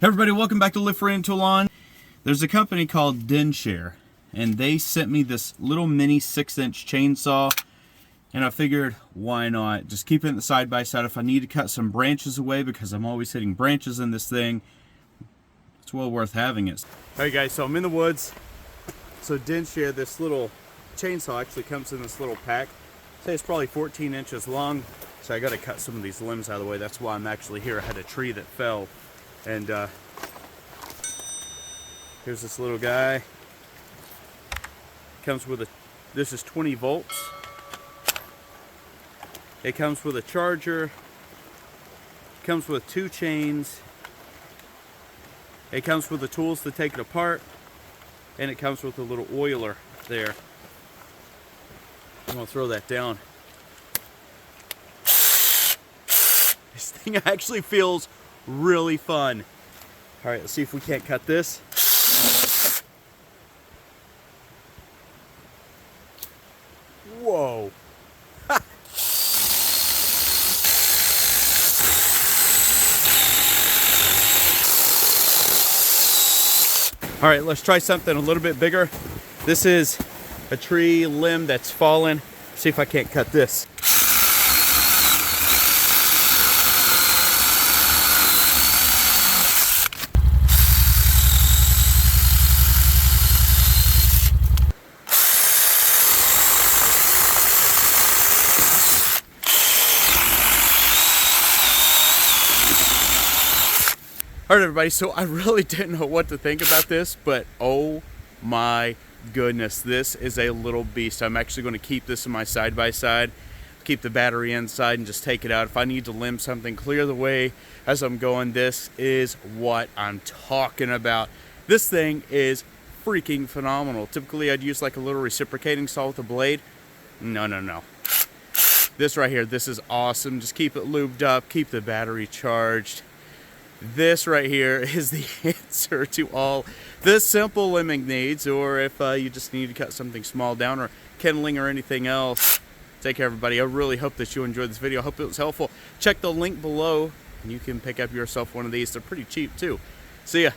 Hey everybody, welcome back to Live Free and Tool On. There's a company called Dinshare, and they sent me this little mini 6-inch chainsaw, and I figured, why not? Just keep it in the side-by-side. If I need to cut some branches away, because I'm always hitting branches in this thing, it's well worth having it. Alright guys, so I'm in the woods. So Dinshare, this little chainsaw actually comes in this little pack. Say it's probably 14 inches long, so I got to cut some of these limbs out of the way. That's why I'm actually here. I had a tree that fell. And here's this little guy. Comes with this is 20 volts. It comes with a charger. It comes with 2 chains. It comes with the tools to take it apart. And it comes with a little oiler there. I'm gonna throw that down. This thing actually feels really fun. All right, let's see if we can't cut this. Whoa. All right, let's try something a little bit bigger. This is a tree limb that's fallen. See if I can't cut this. All right, everybody, so I really didn't know what to think about this, but oh my goodness, this is a little beast. I'm actually going to keep this in my side-by-side, keep the battery inside, and just take it out. If I need to limb something, clear the way as I'm going, this is what I'm talking about. This thing is freaking phenomenal. Typically, I'd use like a little reciprocating saw with a blade. No. This right here, this is awesome. Just keep it lubed up, keep the battery charged. This right here is the answer to all the simple limbing needs, or if you just need to cut something small down, or kindling, or anything else. Take care, everybody. I really hope that you enjoyed this video. I hope it was helpful. Check the link below, and you can pick up yourself one of these. They're pretty cheap, too. See ya.